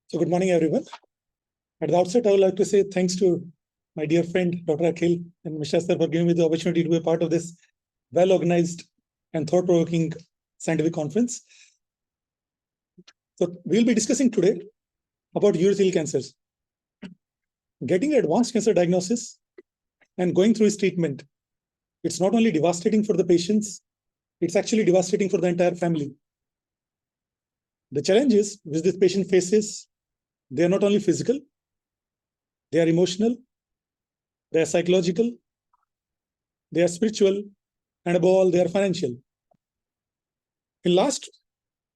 So good morning, everyone. At the outset, I would like to say thanks to my dear friend, Dr. Akhil and Mr. Sir, for giving me the opportunity to be a part of this well-organized and thought-provoking scientific conference. So we'll be discussing today about urothelial cancers. Getting advanced cancer diagnosis and going through its treatment, it's not only devastating for the patients, it's actually devastating for the entire family. The challenges which this patient faces, they are not only physical, they are emotional, they are psychological, they are spiritual, and above all, they are financial. In last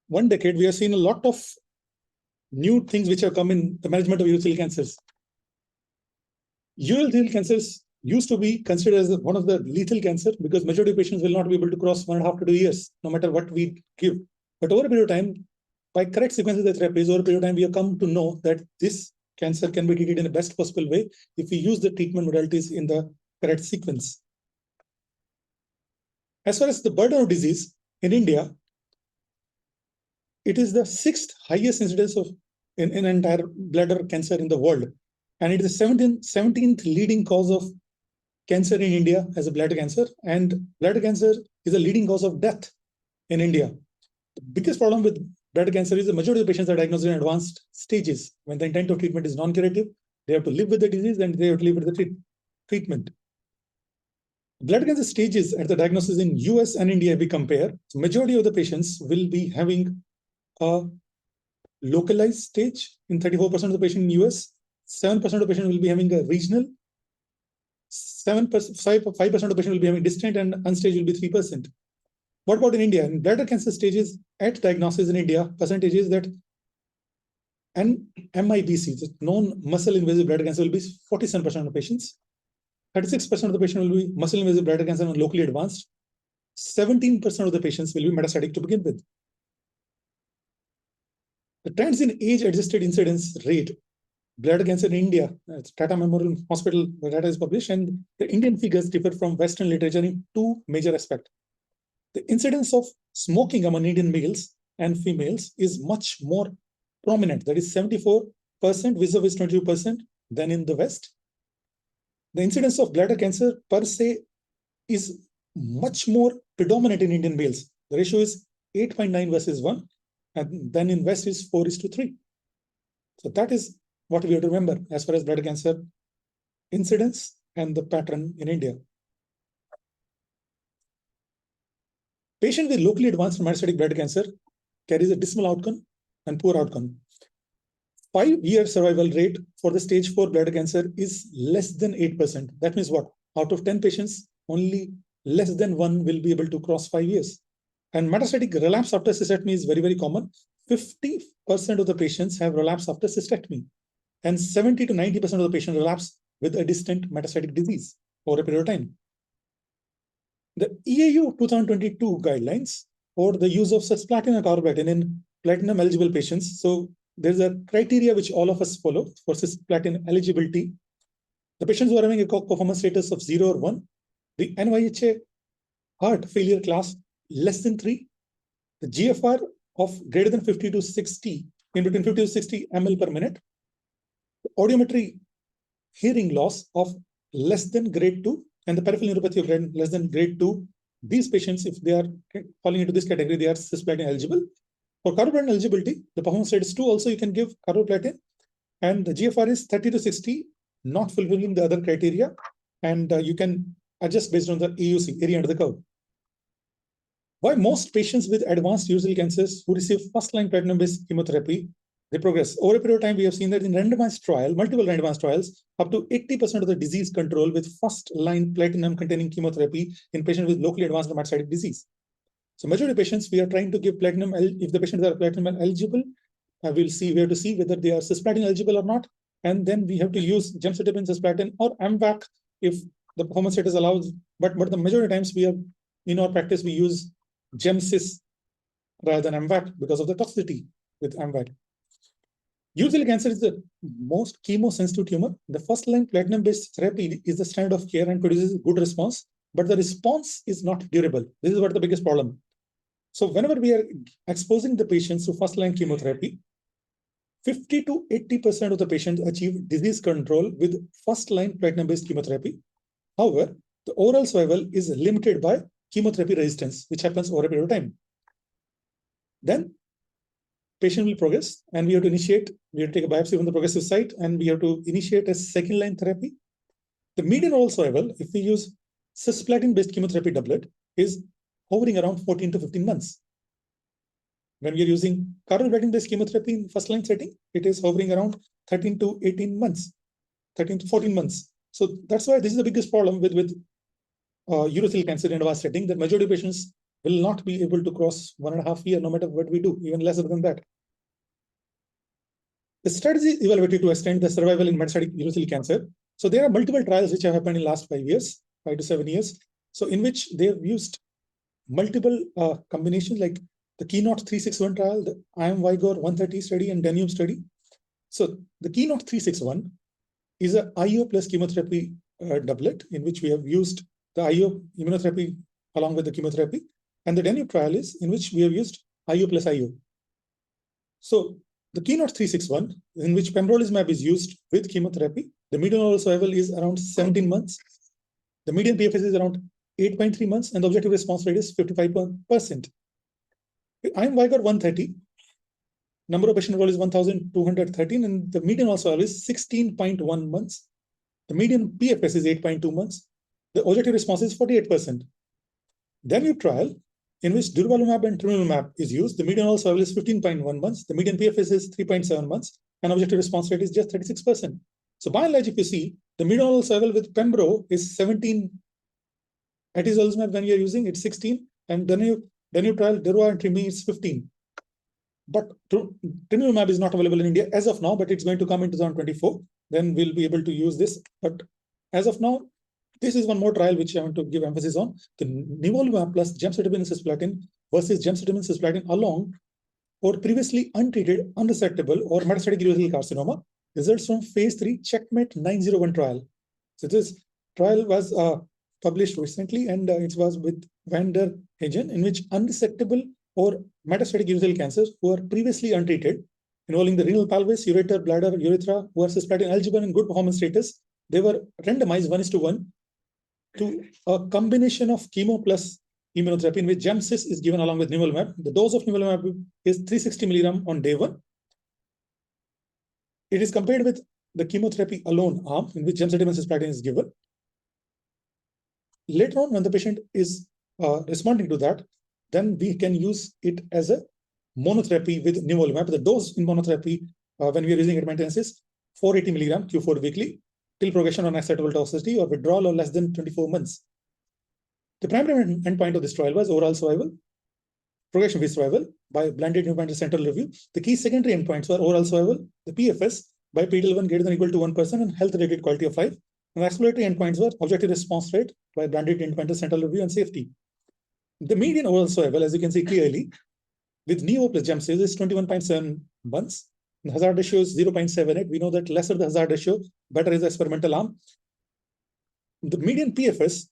1 decade, we have seen a lot of new things which have come in the management of urothelial cancers. Urothelial cancers used to be considered as one of the lethal cancer because majority of patients will not be able to cross 1.5 to 2 years, no matter what we give. But over a period of time, by correct sequences of therapies, over a period of time, we have come to know that this cancer can be treated in the best possible way if we use the treatment modalities in the correct sequence. As far as the burden of disease in India, it is the 6th highest incidence of in entire bladder cancer in the world. And it is the 17th leading cause of cancer in India as a bladder cancer. And bladder cancer is a leading cause of death in India. The biggest problem with bladder cancer is the majority of the patients are diagnosed in advanced stages. When the intent of treatment is non-curative, they have to live with the disease and they have to live with the treatment. Bladder cancer stages at the diagnosis in US and India, if we compare, the majority of the patients will be having a localized stage in 34% of the patient in US, 7% of the patient will be having a regional, 5% of the patient will be having distant, and unstaged will be 3%. What about in India? In bladder cancer stages at diagnosis in India, percentage is that MIBC, the known muscle invasive bladder cancer, will be 47% of the patients. 36% of the patient will be muscle invasive bladder cancer and locally advanced. 17% of the patients will be metastatic to begin with. The trends in age-adjusted incidence rate, bladder cancer in India, Tata Memorial Hospital, the data is published, and the Indian figures differ from Western literature in 2 major aspects. The incidence of smoking among Indian males and females is much more prominent, that is 74% vis-a-vis 22% than in the West. The incidence of bladder cancer per se is much more predominant in Indian males. The ratio is 8.9 versus 1. And then in West is 4:3. So that is what we have to remember as far as bladder cancer incidence and the pattern in India. Patient with locally advanced metastatic bladder cancer carries a dismal outcome and poor outcome. 5-year survival rate for the stage 4 bladder cancer is less than 8%. That means what? Out of 10 patients, only less than 1 will be able to cross 5 years. And metastatic relapse after cystectomy is very, very common. 50% of the patients have relapse after cystectomy, and 70 to 90% of the patients relapse with a distant metastatic disease over a period of time. The EAU 2022 guidelines for the use of cisplatin and carboplatin in platinum eligible patients. So there's a criteria which all of us follow for cisplatin eligibility. The patients who are having a ECOG performance status of 0 or 1, the NYHA heart failure class less than 3, the GFR of greater than 50 to 60, in between 50 to 60 ml per minute, the audiometry hearing loss of less than grade 2, and the peripheral neuropathy of less than grade 2. These patients, if they are falling into this category, they are cisplatin eligible. For carboplatin eligibility, the performance status 2 also you can give carboplatin, and the GFR is 30 to 60, not fulfilling the other criteria, and you can adjust based on the AUC, area under the curve. Why most patients with advanced urothelial cancers who receive first-line platinum-based chemotherapy, they progress. Over a period of time, we have seen that in randomized trial, multiple randomized trials, up to 80% of the disease control with first-line platinum-containing chemotherapy in patients with locally advanced metastatic disease. So majority of patients, we are trying to give platinum. If the patients are platinum eligible, we have to see whether they are cisplatin eligible or not. And then we have to use gemcitabine, cisplatin, or MVAC if the performance status allows. But the majority of times we have, in our practice, we use GemCis rather than MVAC because of the toxicity with MVAC. Urothelial cancer is the most chemosensitive tumor. The first-line platinum-based therapy is the standard of care and produces good response, but the response is not durable. This is what the biggest problem. So whenever we are exposing the patients to first-line chemotherapy, 50 to 80% of the patients achieve disease control with first-line platinum-based chemotherapy. However, the overall survival is limited by chemotherapy resistance, which happens over a period of time. Then patient will progress, and we have to take a biopsy from the progressive site, and we have to initiate a second-line therapy. The median overall survival, if we use cisplatin-based chemotherapy doublet, is hovering around 14 to 15 months. When we are using carboplatin-based chemotherapy in first-line setting, it is hovering around 13 to 18 months, 13 to 14 months. So that's why this is the biggest problem with urothelial cancer in advanced setting, that majority of patients will not be able to cross 1.5 years, no matter what we do, even lesser than that. The strategy is evaluated to extend the survival in metastatic urothelial cancer. So there are multiple trials which have happened in the last 5 to 7 years. So in which they have used multiple combinations like the Keynote 361 trial, the IM-Vigor 130 study, and Danube study. So the Keynote 361 is a IO plus chemotherapy doublet, in which we have used the IO immunotherapy along with the chemotherapy. And the Danube trial is in which we have used IO plus IO. So the Keynote 361, in which pembrolizumab is used with chemotherapy, the median overall survival is around 17 months. The median PFS is around 8.3 months, and the objective response rate is 55%. IM-Vigor 130, number of patient enrolled is 1,213, and the median also is 16.1 months. The median PFS is 8.2 months. The objective response is 48%. Danube trial, in which durvalumab and tremelimumab is used, the median overall survival is 15.1 months. The median PFS is 3.7 months, and objective response rate is just 36%. So by and large, if you see, the median overall survival with pembro is 17. Atezolizumab, when you are using, it's 16, and Danube trial, durva and tremi is 15. But tremelimumab is not available in India as of now, but it's going to come in 2024. Then we'll be able to use this. But as of now, this is one more trial which I want to give emphasis on. The nivolumab plus gemcitabine and cisplatin versus gemcitabine and cisplatin along or previously untreated, unresectable, or metastatic urothelial carcinoma results from phase 3 Checkmate 901 trial. So this trial was published recently, and it was with Van der Hagen, in which unresectable or metastatic urothelial cancers who are previously untreated, involving the renal pelvis, ureter, bladder, urethra, who are cisplatin eligible and good performance status, they were randomized 1:1 to a combination of chemo plus immunotherapy, in which gemcis is given along with nivolumab. The dose of nivolumab is 360 milligram on day 1. It is compared with the chemotherapy alone arm, in which gemcitabine and cisplatin is given. Later on, when the patient is responding to that, then we can use it as a monotherapy with nivolumab. The dose in monotherapy, when we are using it maintenance, is 480 milligram Q4 weekly till progression on acceptable toxicity or withdrawal or less than 24 months. The primary endpoint of this trial was overall survival, progression-free survival by blinded independent central review. The key secondary endpoints were overall survival, the PFS by PD-L1 greater than or equal to 1%, and health-related quality of life. And exploratory endpoints were objective response rate by blinded independent central review and safety. The median overall survival, as you can see clearly, with Neo plus gemcitabine is 21.7 months. The hazard ratio is 0.78. We know that lesser the hazard ratio, better is the experimental arm. The median PFS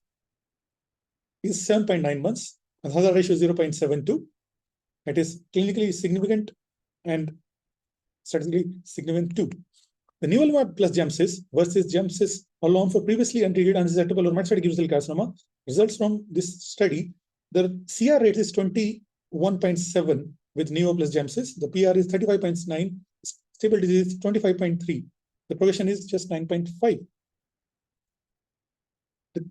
is 7.9 months, and hazard ratio is 0.72. It is clinically significant and statistically significant too. The nivolumab plus gemcis versus gemcis alone for previously untreated, unresectable, or metastatic urothelial carcinoma results from this study. The CR rate is 21.7 with Neo plus gemcis. The PR is 35.9. Stable disease is 25.3. The progression is just 9.5. The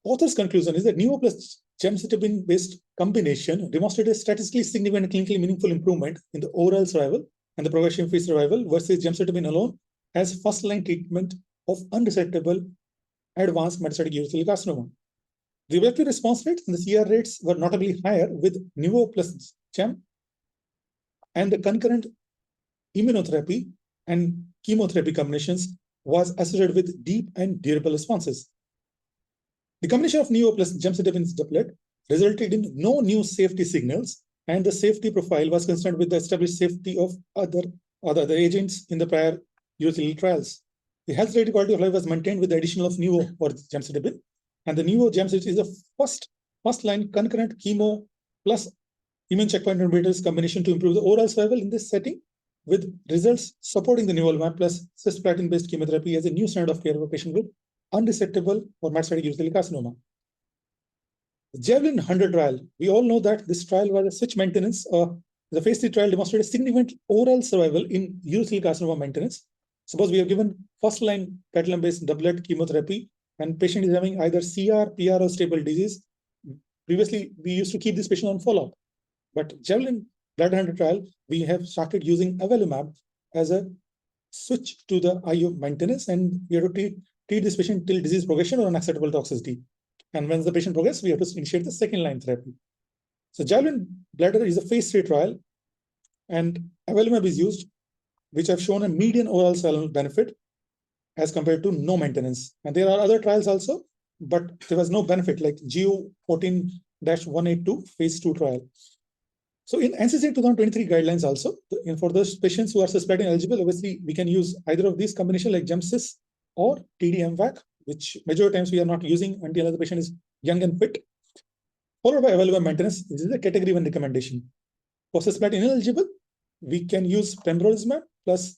author's conclusion is that Neo plus gemcitabine-based combination demonstrated statistically significant and clinically meaningful improvement in the overall survival and the progression-free survival versus gemcitabine alone as first-line treatment of unresectable advanced metastatic urothelial carcinoma. The objective response rates and the CR rates were notably higher with Nivo plus Gem, and the concurrent immunotherapy and chemotherapy combinations was associated with deep and durable responses. The combination of Neo plus gemcitabine doublet resulted in no new safety signals, and the safety profile was consistent with the established safety of other agents in the prior urothelial trials. The health-related quality of life was maintained with the addition of Neo or gemcitabine, and the Neo gemcitabine is the first-line concurrent chemo plus immune checkpoint inhibitors combination to improve the overall survival in this setting. with results supporting the nivolumab plus cisplatin-based chemotherapy as a new standard of care for patients with unresectable or metastatic urothelial carcinoma. The Javelin 100 trial, we all know that this trial was a switch maintenance. The phase 3 trial demonstrated significant overall survival in urothelial carcinoma maintenance. Suppose we have given first-line platinum-based doublet chemotherapy and patient is having either CR, PR, or stable disease. Previously, we used to keep this patient on follow-up. But Javelin Blood 100 trial, we have started using avelumab as a switch to the IO maintenance, and we have to treat this patient till disease progression or unacceptable toxicity. And when the patient progresses, we have to initiate the second-line therapy. So Javelin Bladder is a phase 3 trial, and avelumab is used, which have shown a median overall survival benefit as compared to no maintenance. And there are other trials also, but there was no benefit, like GO 14-182 phase 2 trial. So in NCCN 2023 guidelines also, for those patients who are cisplatin eligible, obviously we can use either of these combination like GemCis or TD-MVAC, which majority times we are not using until the patient is young and fit. Followed by avelumab maintenance, this is a category 1 recommendation. For cisplatin ineligible, we can use pembrolizumab plus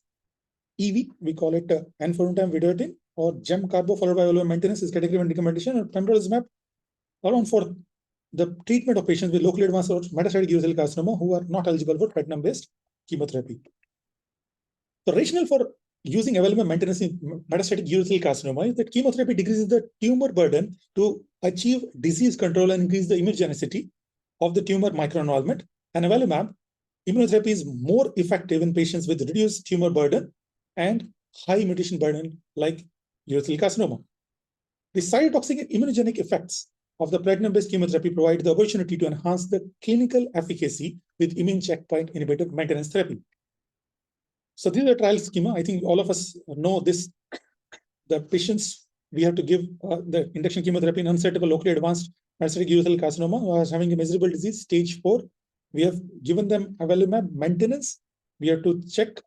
EV, we call it enfortumab vedotin, or gem carbo followed by avelumab maintenance is category 1 recommendation, and pembrolizumab around for the treatment of patients with locally advanced or metastatic urothelial carcinoma who are not eligible for platinum-based chemotherapy. The rationale for using avelumab maintenance in metastatic urothelial carcinoma is that chemotherapy decreases the tumor burden to achieve disease control and increase the immunogenicity of the tumor microenvironment. And avelumab immunotherapy is more effective in patients with reduced tumor burden and high mutation burden like urothelial carcinoma. The cytotoxic immunogenic effects of the platinum-based chemotherapy provide the opportunity to enhance the clinical efficacy with immune checkpoint inhibitor maintenance therapy. So this is a trial schema. I think all of us know this. The patients, we have to give the induction chemotherapy in unresectable locally advanced metastatic urothelial carcinoma who is having a measurable disease, stage 4. We have given them avelumab maintenance. We have to check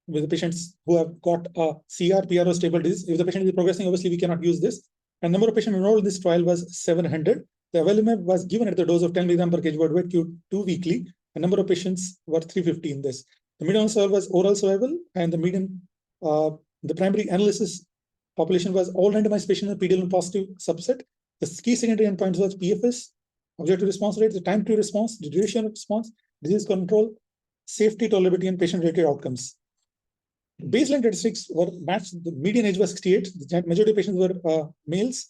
with the patients who have got a CR, PR, or stable disease. If the patient is progressing, obviously we cannot use this. And number of patients enrolled in this trial was 700. The avelumab was given at the dose of 10 mg per kg body weight Q2 weekly. The number of patients were 350 in this. The median survival was overall survival, and the median, the primary analysis population was all randomized patients in the PD-L1 positive subset. The key secondary endpoints was PFS, objective response rate, the time to response, the duration of response, disease control, safety, tolerability, and patient-related outcomes. Baseline statistics were matched. The median age was 68. The majority of patients were males.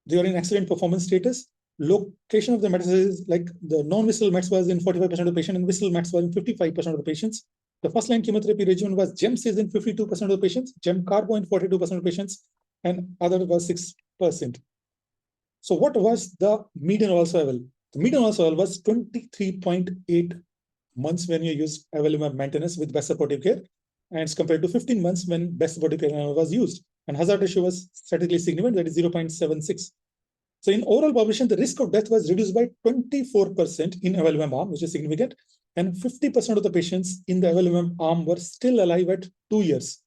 They were in excellent performance status. Location of the metastasis, like the non-visceral mets was in 45% of the patients, and visceral mets was in 55% of the patients. The first-line chemotherapy regimen was GemCis in 52% of the patients, Gem Carbo in 42% of the patients, and other was 6%. So what was the median overall survival? The median overall survival was 23.8 months when you use avelumab maintenance with best supportive care, and it's compared to 15 months when best supportive care was used. And hazard ratio was statistically significant, that is 0.76. So in overall population, the risk of death was reduced by 24% in avelumab arm, which is significant, and 50% of the patients in the avelumab arm were still alive at 2 years.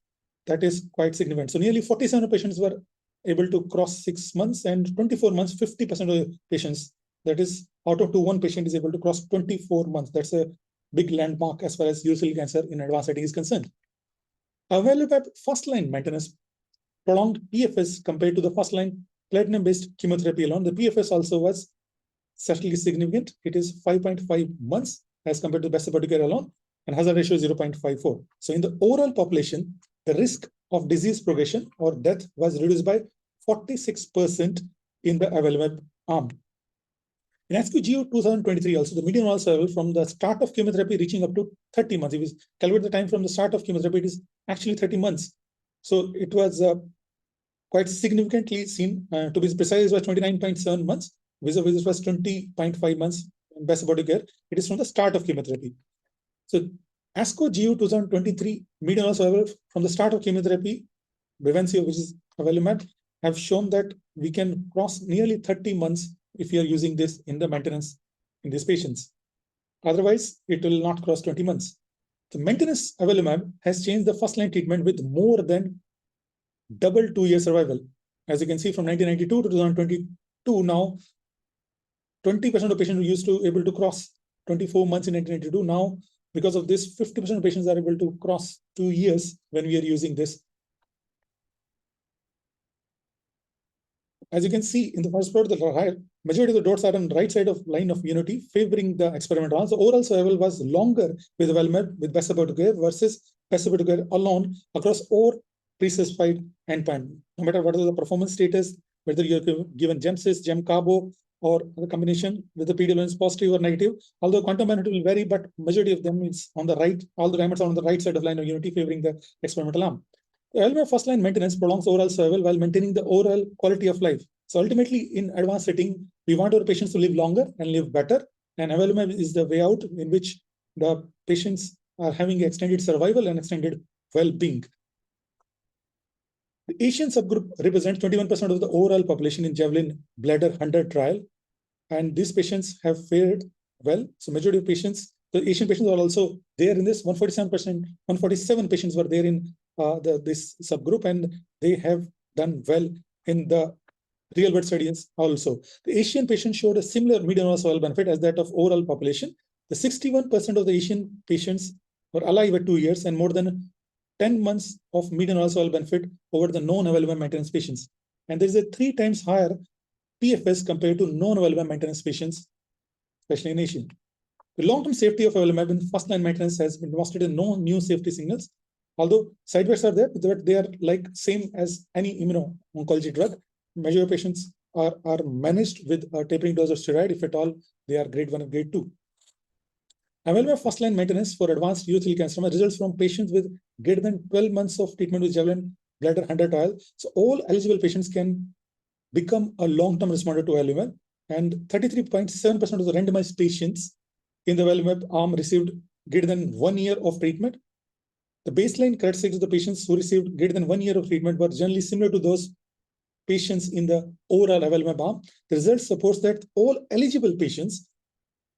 That is quite significant. So nearly 47 patients were able to cross 6 months, and 24 months, 50% of the patients, that is out of 2, 1 patient is able to cross 24 months. That's a big landmark as far as urothelial cancer in advanced setting is concerned. Avelumab first-line maintenance prolonged PFS compared to the first-line platinum-based chemotherapy alone. The PFS also was statistically significant. It is 5.5 months as compared to best supportive care alone, and hazard ratio is 0.54. So in the overall population, the risk of disease progression or death was reduced by 46% in the avelumab arm. In ASCO-GU 2023 also, the median overall survival from the start of chemotherapy reaching up to 30 months. If we calculate the time from the start of chemotherapy, it is actually 30 months. So it was quite significantly seen. To be precise, it was 29.7 months. Vis-a-vis was 20.5 months in best supportive care. It is from the start of chemotherapy. So ASCO-GU 2023 median overall survival from the start of chemotherapy, Bavencio, which is avelumab, have shown that we can cross nearly 30 months if you are using this in the maintenance in these patients. Otherwise, it will not cross 20 months. The maintenance avelumab has changed the first-line treatment with more than double 2-year survival. As you can see, from 1992 to 2022, now 20% of patients who used to able to cross 24 months in 1992, now Because of this, 50% of patients are able to cross 2 years when we are using this. As you can see in the first plot, the majority of the dots are on the right side of line of unity, favoring the experimental arm. So overall survival was longer with avelumab with best supportive care versus best supportive care alone across all pre-specified endpoint. No matter what is the performance status, whether you're given GEM-CIS, GEM-CARBO, or the combination with the PD-L1 is positive or negative, although quantum magnitude will vary, but majority of them is on the right, all the diamonds are on the right side of line of unity, favoring the experimental arm. The avelumab first-line maintenance prolongs overall survival while maintaining the overall quality of life. So ultimately, in advanced setting, we want our patients to live longer and live better. And avelumab is the way out in which the patients are having extended survival and extended well-being. The Asian subgroup represents 21% of the overall population in Javelin Bladder 100 trial. And these patients have fared well. So majority of patients, the Asian patients are also there in this. 147 patients were there in this subgroup, and they have done well in the real world studies also. The Asian patients showed a similar median overall survival benefit as that of overall population. The 61% of the Asian patients were alive at 2 years and more than 10 months of median overall survival benefit over the non-avelumab maintenance patients. And there is a 3 times higher PFS compared to non-avelumab maintenance patients, especially in Asian. The long-term safety of avelumab in first-line maintenance has been demonstrated. No new safety signals, although side effects are there, but they are like same as any immuno-oncology drug. Major patients are managed with a tapering dose of steroid. If at all, they are grade 1 and grade 2. Avelumab first-line maintenance for advanced urothelial cancer results from patients with greater than 12 months of treatment with Javelin Bladder 100 trial. So all eligible patients can become a long-term responder to avelumab, and 33.7% of the randomized patients in the avelumab arm received greater than 1 year of treatment. The baseline characteristics of the patients who received greater than 1 year of treatment were generally similar to those patients in the overall avelumab arm. The result supports that all eligible patients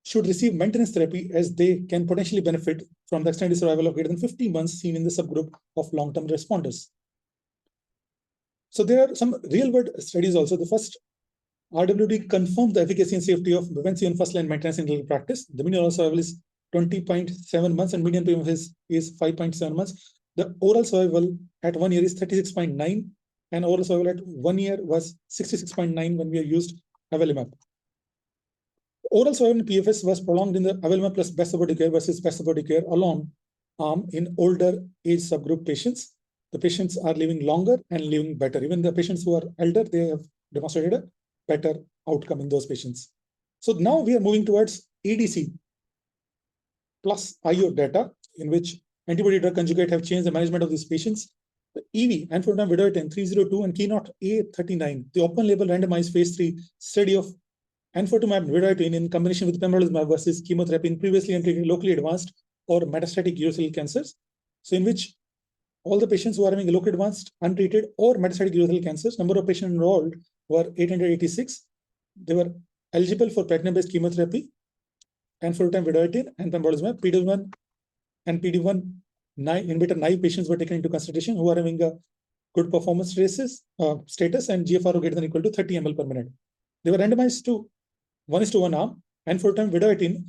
should receive maintenance therapy as they can potentially benefit from the extended survival of greater than 50 months seen in the subgroup of long-term responders. So there are some real-world studies also. The first RWD confirmed the efficacy and safety of Bavencio in first-line maintenance in clinical practice. The median overall survival is 20.7 months and median PFS is 5.7 months. The overall survival at 1 year is 36.9 and overall survival at 1 year was 66.9 when we used avelumab. Oral survival in PFS was prolonged in the avelumab plus best supportive care versus best supportive care alone arm in older age subgroup patients. The patients are living longer and living better. Even the patients who are elder, they have demonstrated a better outcome in those patients. So now we are moving towards ADC plus IO data, in which antibody drug conjugate have changed the management of these patients. The EV, enfortumab vedotin 302 and Keynote A39, the open label randomized phase 3 study of enfortumab vedotin in combination with pembrolizumab versus chemotherapy in previously untreated locally advanced or metastatic urothelial cancers. So in which all the patients who are having locally advanced, untreated, or metastatic urothelial cancers, number of patients enrolled were 886. They were eligible for platinum-based chemotherapy, enfortumab vedotin, and pembrolizumab. PD-1 and PD-1 inhibitor naive patients were taken into consideration who are having a good performance status and GFR greater than or equal to 30 ml per minute. They were randomized to 1:1 arm, enfortumab vedotin,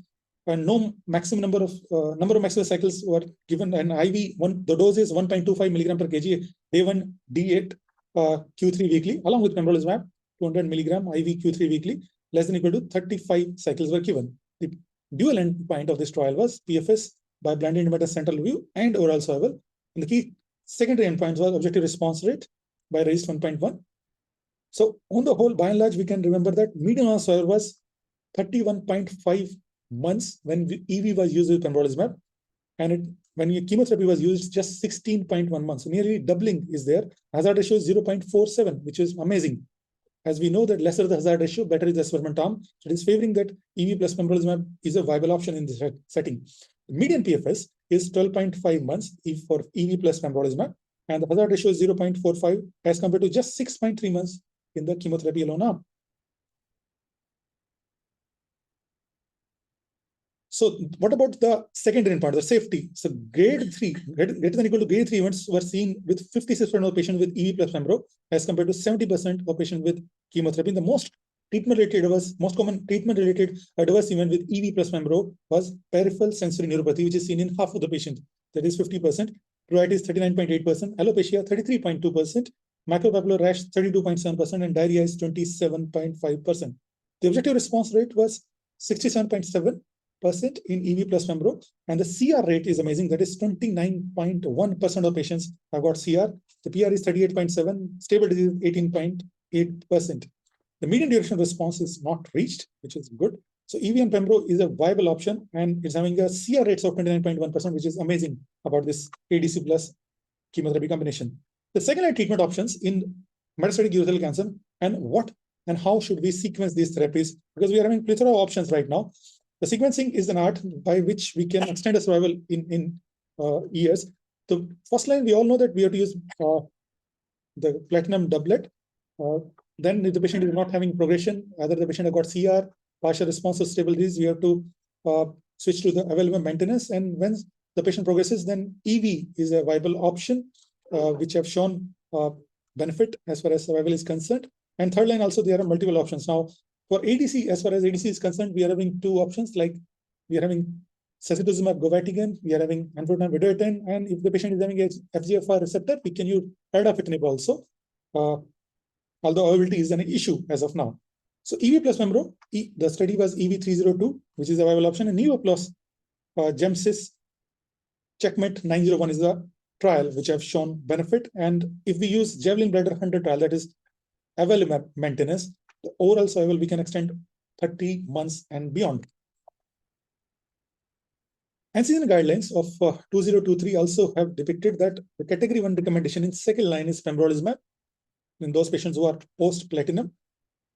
and no maximum number of maximum cycles were given. And IV the dose is 1.25 milligram per kg day 1 D8 Q3 weekly, along with pembrolizumab 200 milligram IV Q3 weekly, less than or equal to 35 cycles were given. The dual endpoint of this trial was PFS by blinded independent central review and overall survival. And the key secondary endpoints was objective response rate by RECIST 1.1. So on the whole, by and large, we can remember that median overall survival was 31.5 months when EV was used with pembrolizumab, and when chemotherapy was used, just 16.1 months. So nearly doubling is there. Hazard ratio is 0.47, which is amazing. As we know that lesser the hazard ratio, better is the experiment arm. So it is favoring that EV plus pembrolizumab is a viable option in this setting. Median PFS is 12.5 months for EV plus pembrolizumab, and the hazard ratio is 0.45 as compared to just 6.3 months in the chemotherapy alone arm. So what about the secondary endpoint, the safety? So grade 3, greater than or equal to grade 3 events were seen with 56% of patients with EV plus pembro as compared to 70% of patients with chemotherapy. The most treatment-related adverse, most common treatment-related adverse event with EV plus pembro was peripheral sensory neuropathy, which is seen in half of the patient, that is 50%, pruritus 39.8%, alopecia 33.2%, macropapular rash 32.7%, and diarrhea is 27.5%. The objective response rate was 67.7% in EV plus pembro, and the CR rate is amazing. That is 29.1% of patients have got CR. The PR is 38.7, stable disease 18.8%. The median duration of response is not reached, which is good. So EV and pembro is a viable option, and it's having a CR rates of 29.1%, which is amazing about this ADC plus chemotherapy combination. The second line treatment options in metastatic urothelial cancer, and what and how should we sequence these therapies? Because we are having plethora of options right now. The sequencing is an art by which we can extend a survival in years. The first line, we all know that we have to use the platinum doublet. Then if the patient is not having progression, either the patient has got CR, partial response or stable disease, we have to switch to the available maintenance. And when the patient progresses, then EV is a viable option, which have shown benefit as far as survival is concerned. And third line also, there are multiple options. Now, for ADC, as far as ADC is concerned, we are having two options, like we are having sacituzumab govatigan, we are having enfortumab vedotin, and if the patient is having a FGFR receptor, we can use erdafitinib also, although availability is an issue as of now. So EV plus pembro, the study was EV302, which is a viable option, and NEO plus GemCis Checkmate 901 is the trial which have shown benefit. And if we use Javelin Bladder 100 trial, that is avelumab maintenance, the overall survival we can extend 30 months and beyond. NCCN guidelines of 2023 also have depicted that the category 1 recommendation in second line is pembrolizumab in those patients who are post-platinum.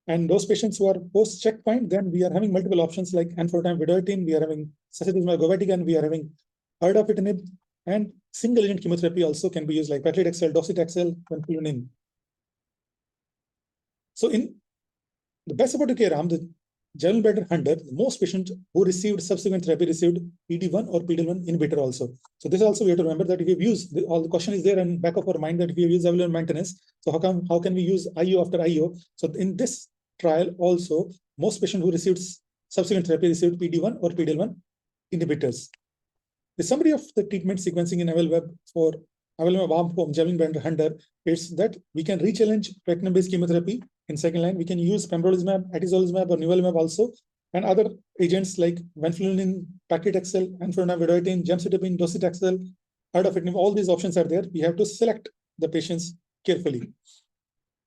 And those patients who are post-checkpoint, then we are having multiple options like enfortumab vedotin, we are having sacituzumab govatigan, we are having erdafitinib, and single-agent chemotherapy also can be used like paclitaxel, docetaxel, venflunine. So in the best supportive care arm, the Javelin Bladder 100, most patients who received subsequent therapy received PD-1 or PD-L1 inhibitor also. So this also we have to remember that if we've used, all the question is there in back of our mind that if we use Javelin maintenance, so how can we use IO after IO? So in this trial also, most patients who received subsequent therapy received PD-1 or PD-L1 inhibitors. The summary of the treatment sequencing in avelumab for avelumab arm from Javelin Bladder 100 is that we can re-challenge platinum-based chemotherapy in second line. We can use pembrolizumab, atezolizumab, or nivolumab also, and other agents like venflunine, paclitaxel, enfortumab vedotin, gemcitabine, docetaxel, erdafitinib. All these options are there. We have to select the patients carefully.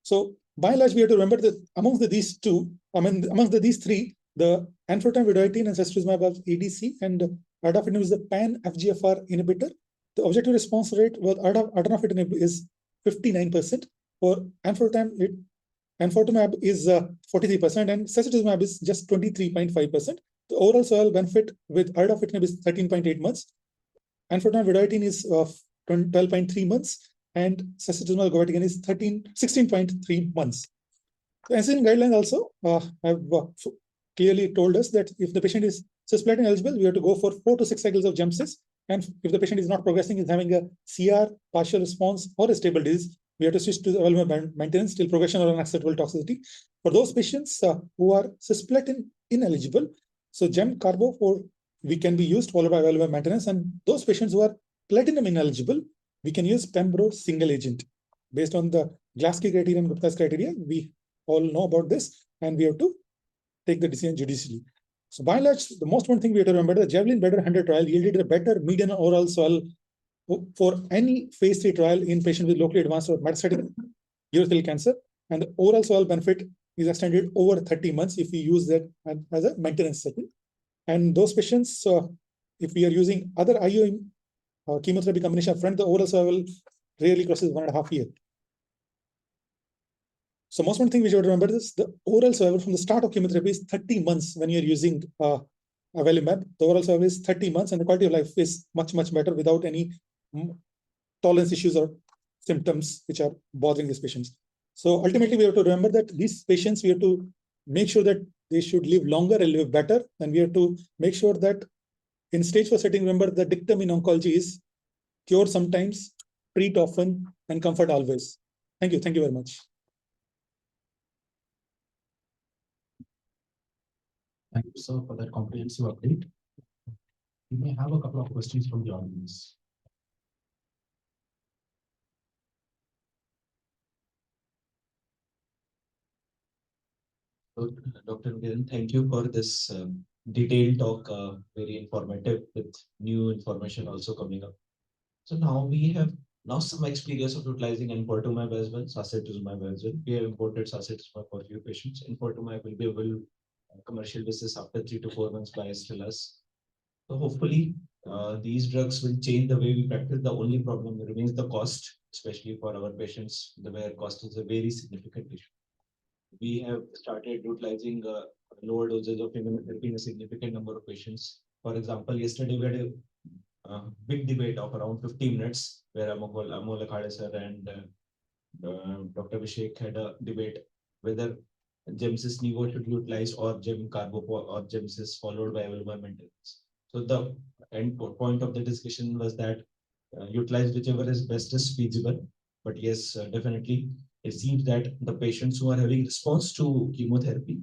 So by and large, we have to remember that amongst these three, the enfortumab vedotin and sacituzumab are ADC, and erdafitinib is the pan-FGFR inhibitor. The objective response rate with erdafitinib is 59%. For enfortumab is 43%, and sacituzumab is just 23.5%. The overall survival benefit with erdafitinib is 13.8 months. Enfortumab vedotin is 12.3 months, and sacituzumab govatigan is 16.3 months. The NCCN guidelines also have clearly told us that if the patient is cisplatin eligible, we have to go for 4 to 6 cycles of GemCis. And if the patient is not progressing, is having a CR, partial response, or a stable disease, we have to switch to the avelumab maintenance till progression or unacceptable toxicity. For those patients who are cisplatin ineligible, so Gem Carbo we can be used followed by avelumab maintenance. And those patients who are platinum ineligible, we can use pembro single agent. Based on the Glasky criteria and Gupta's criteria, we all know about this, and we have to take the decision judicially. So by and large, the most important thing we have to remember, the Javelin Bladder 100 trial yielded a better median overall survival for any phase 3 trial in patients with locally advanced or metastatic urothelial cancer. And the overall survival benefit is extended over 30 months if we use that as a maintenance setting. And those patients, if we are using other IO chemotherapy combination upfront, the overall survival rarely crosses 1.5 years. So most important thing we should remember is the overall survival from the start of chemotherapy is 30 months when you're using avelumab. The overall survival is 30 months, and the quality of life is much, much better without any tolerance issues or symptoms which are bothering these patients. So ultimately, we have to remember that these patients, we have to make sure that they should live longer and live better. And we have to make sure that in stage 4 setting, remember the dictum in oncology is cure sometimes, treat often, and comfort always. Thank you. Thank you very much. Thank you, sir, for that comprehensive update. We may have a couple of questions from the audience. Dr. Giran, thank you for this detailed talk, very informative with new information also coming up. So now we have some experience of utilizing enfortumab as well, sacituzumab as well. We have imported sacituzumab for a few patients. Enfortumab will be available commercial basis after 3 to 4 months by Stellas. So hopefully these drugs will change the way we practice. The only problem remains the cost, especially for our patients, the where cost is a very significant issue. We have started utilizing lower doses of immunotherapy in a significant number of patients. For example, yesterday we had a big debate of around 50 minutes where Amol Akhade sir and Dr. Abhishek had a debate whether Gemsys Nivo should be utilized or Gem Carbo or Gemsys followed by Avilumab maintenance. So the end point of the discussion was that utilize whichever is best is feasible. But yes, definitely, it seems that the patients who are having response to chemotherapy,